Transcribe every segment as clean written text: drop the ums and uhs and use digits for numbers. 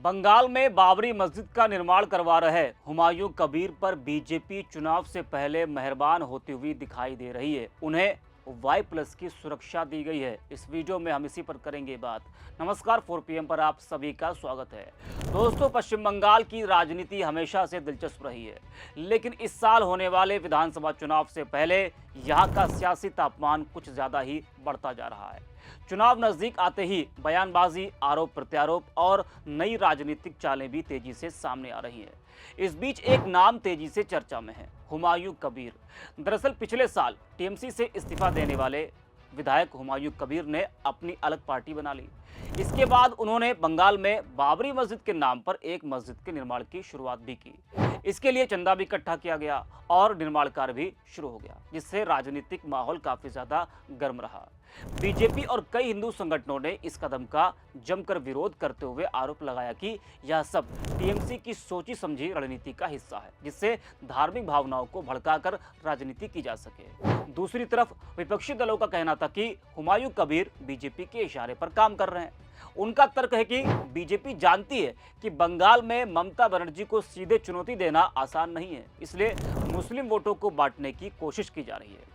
बंगाल में बाबरी मस्जिद का निर्माण करवा रहे हुमायूं कबीर पर बीजेपी चुनाव से पहले मेहरबान होती हुई दिखाई दे रही है। उन्हें Y+ की सुरक्षा दी गई है। इस वीडियो में हम इसी पर करेंगे बात। नमस्कार, 4 PM पर आप सभी का स्वागत है। दोस्तों, पश्चिम बंगाल की राजनीति हमेशा से दिलचस्प रही है, लेकिन इस साल होने वाले विधानसभा चुनाव से पहले यहाँ का सियासी तापमान कुछ ज्यादा ही बढ़ता जा रहा है। चुनाव नजदीक आते ही बयानबाजी, आरोप प्रत्यारोप और नई राजनीतिक चालें भी तेजी से सामने आ रही हैं। इस बीच एक नाम तेजी से चर्चा में है, हुमायूं कबीर। दरअसल पिछले साल टीएमसी से इस्तीफा देने वाले विधायक हुमायूं कबीर ने अपनी अलग पार्टी बना ली। इसके बाद उन्होंने बंगाल में बाबरी मस्जिद के नाम पर एक मस्जिद के निर्माण की शुरुआत भी की। इसके लिए चंदा भी इकट्ठा किया गया और निर्माण कार्य भी शुरू हो गया, जिससे राजनीतिक माहौल काफी ज्यादा गर्म रहा। बीजेपी और कई हिंदू संगठनों ने इस कदम का जमकर विरोध करते हुए आरोप लगाया कि यह सब टीएमसी की सोची समझी रणनीति का हिस्सा है, जिससे धार्मिक भावनाओं को भड़काकर राजनीति की जा सके। दूसरी तरफ विपक्षी दलों का कहना था कि हुमायूं कबीर बीजेपी के इशारे पर काम कर रहे हैं। उनका तर्क है कि बीजेपी जानती है कि बंगाल में ममता बनर्जी को सीधे चुनौती देना आसान नहीं है, इसलिए मुस्लिम वोटों को बांटने की कोशिश की जा रही है।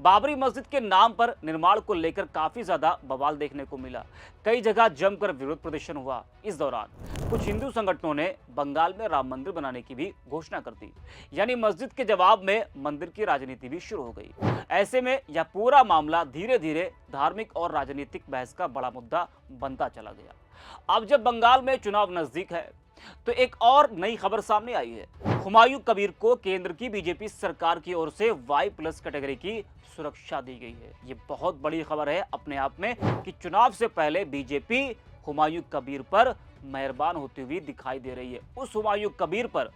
बाबरी मस्जिद के नाम पर निर्माण को लेकर काफी ज्यादा बवाल देखने को मिला। कई जगह जमकर विरोध प्रदर्शन हुआ। इस दौरान कुछ हिंदू संगठनों ने बंगाल में राम मंदिर बनाने की भी घोषणा कर दी, यानी मस्जिद के जवाब में मंदिर की राजनीति भी शुरू हो गई। ऐसे में यह पूरा मामला धीरे धीरे धार्मिक और राजनीतिक बहस का बड़ा मुद्दा बनता चला गया। अब जब बंगाल में चुनाव नजदीक है, तो एक और नई खबर सामने आई है। हुमायूं कबीर को केंद्र की बीजेपी सरकार की ओर से Y+ कैटेगरी की सुरक्षा दी गई है। ये बहुत बड़ी खबर है अपने आप में कि चुनाव से पहले बीजेपी हुमायूं कबीर पर मेहरबान होती हुई दिखाई दे रही है। उस हुमायूं कबीर पर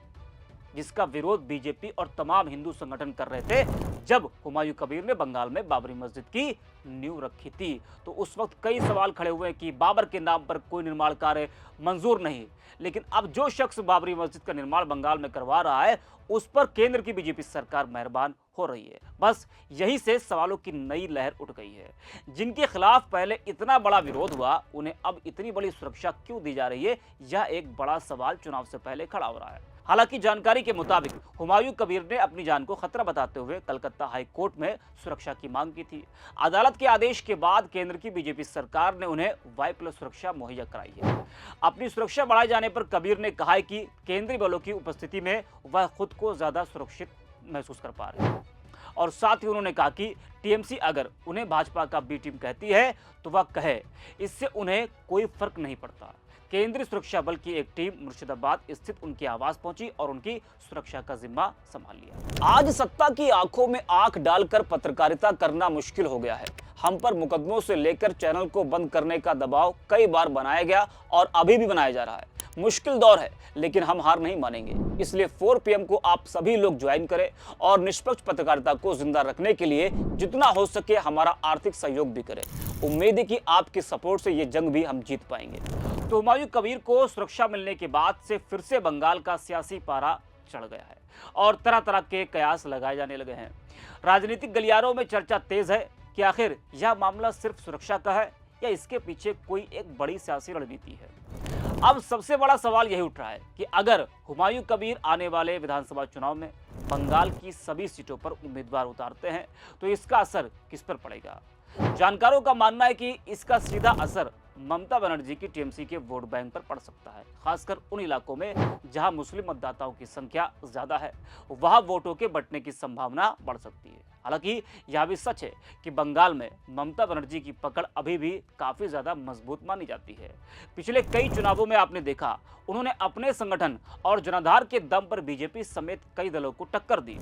जिसका विरोध बीजेपी और तमाम हिंदू संगठन कर रहे थे जब हुमायूं कबीर ने बंगाल में बाबरी मस्जिद की नींव रखी थी। तो उस वक्त कई सवाल खड़े हुए कि बाबर के नाम पर कोई निर्माण कार्य मंजूर नहीं, लेकिन अब जो शख्स बाबरी मस्जिद का निर्माण बंगाल में करवा रहा है उस पर केंद्र की बीजेपी सरकार मेहरबान हो रही है। बस यही से सवालों की नई लहर उठ गई है। जिनके खिलाफ पहले इतना बड़ा विरोध हुआ, उन्हें अब इतनी बड़ी सुरक्षा क्यों दी जा रही है, यह एक बड़ा सवाल चुनाव से पहले खड़ा हो रहा है। हालांकि जानकारी के मुताबिक हुमायूं कबीर ने अपनी जान को खतरा बताते हुए कलकत्ता हाई कोर्ट में सुरक्षा की मांग की थी। अदालत के आदेश के बाद केंद्र की बीजेपी सरकार ने उन्हें Y+ सुरक्षा मुहैया कराई है। अपनी सुरक्षा बढ़ाए जाने पर कबीर ने कहा है कि केंद्रीय बलों की उपस्थिति में वह खुद को ज्यादा सुरक्षित महसूस कर पा रहे हैं। और साथ ही उन्होंने कहा कि टीएमसी अगर उन्हें भाजपा का बी टीम कहती है तो वह कहे, इससे उन्हें कोई फर्क नहीं पड़ता। केंद्रीय सुरक्षा बल की एक टीम मुर्शिदाबाद स्थित उनके आवास पहुंची और उनकी सुरक्षा का जिम्मा संभाल लिया। आज सत्ता की आंखों में आंख डालकर पत्रकारिता करना मुश्किल हो गया है। हम पर मुकदमों से लेकर चैनल को बंद करने का दबाव कई बार बनाया गया और अभी भी बनाया जा रहा है। मुश्किल दौर है, लेकिन हम हार नहीं मानेंगे। इसलिए 4 PM को आप सभी लोग ज्वाइन करें और निष्पक्ष पत्रकारिता को जिंदा रखने के लिए जितना हो सके हमारा आर्थिक सहयोग भी करें। उम्मीद है कि आपके सपोर्ट से ये जंग भी हम जीत पाएंगे। तो हुमायूं कबीर को सुरक्षा मिलने के बाद से फिर से बंगाल का सियासी पारा चढ़ गया है और तरह तरह के कयास लगाए जाने लगे हैं। राजनीतिक गलियारों में चर्चा तेज है कि आखिर यह मामला सिर्फ सुरक्षा का है या इसके पीछे कोई एक बड़ी सियासी रणनीति है। अब सबसे बड़ा सवाल यही उठ रहा है कि अगर हुमायूं कबीर आने वाले विधानसभा चुनाव में बंगाल की सभी सीटों पर उम्मीदवार उतारते हैं तो इसका असर किस पर पड़ेगा। जानकारों का मानना है कि इसका सीधा असर ममता बनर्जी की टीएमसी के वोट बैंक पर पड़ सकता है, खासकर उन इलाकों में जहां मुस्लिम मतदाताओं की संख्या ज्यादा है, वहां वोटों के बंटने की संभावना बढ़ सकती है। हालांकि यह भी सच है कि बंगाल में ममता बनर्जी की पकड़ अभी भी काफी ज्यादा मजबूत मानी जाती है। पिछले कई चुनावों में आपने देखा, उन्होंने अपने संगठन और जनाधार के दम पर बीजेपी समेत कई दलों को टक्कर दी।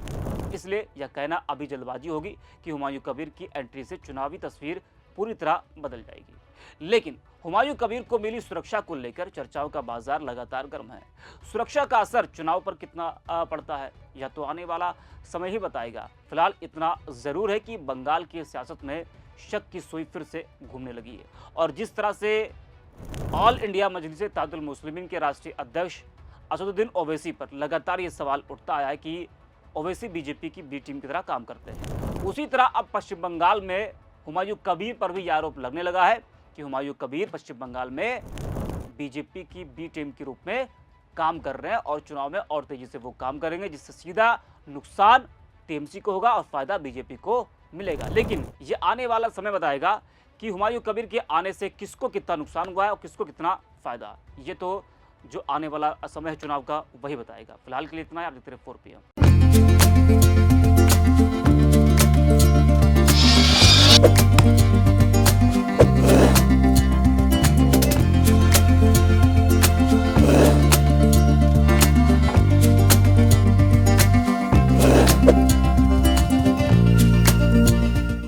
इसलिए यह कहना अभी जल्दबाजी होगी कि हुमायूं कबीर की एंट्री से चुनावी तस्वीर पूरी तरह बदल जाएगी। लेकिन हुमायूं कबीर को मिली सुरक्षा को लेकर चर्चाओं का बाजार लगातार गर्म है। सुरक्षा का असर चुनाव पर कितना पड़ता है, यह तो आने वाला समय ही बताएगा। फिलहाल इतना जरूर है कि बंगाल की सियासत में शक की सुई फिर से घूमने लगी है और जिस तरह से ऑल इंडिया मजलिस इत्तेहादुल मुस्लिमीन के राष्ट्रीय अध्यक्ष असदुद्दीन ओवैसी पर लगातार ये सवाल उठता आया है कि ओवैसी बीजेपी की बी टीम की तरह काम करते हैं, उसी तरह अब पश्चिम बंगाल में हुमायूं कबीर पर भी यह आरोप लगने लगा है कि हुमायूं कबीर पश्चिम बंगाल में बीजेपी की बी टीम के रूप में काम कर रहे हैं और चुनाव में और तेजी से वो काम करेंगे, जिससे सीधा नुकसान टीएमसी को होगा और फायदा बीजेपी को मिलेगा। लेकिन ये आने वाला समय बताएगा कि हुमायूं कबीर के आने से किसको कितना नुकसान हुआ है और किसको कितना फायदा। ये तो जो आने वाला समय है चुनाव का वही बताएगा। फिलहाल के लिए इतना ही। आप देखते रहिए 4 PM।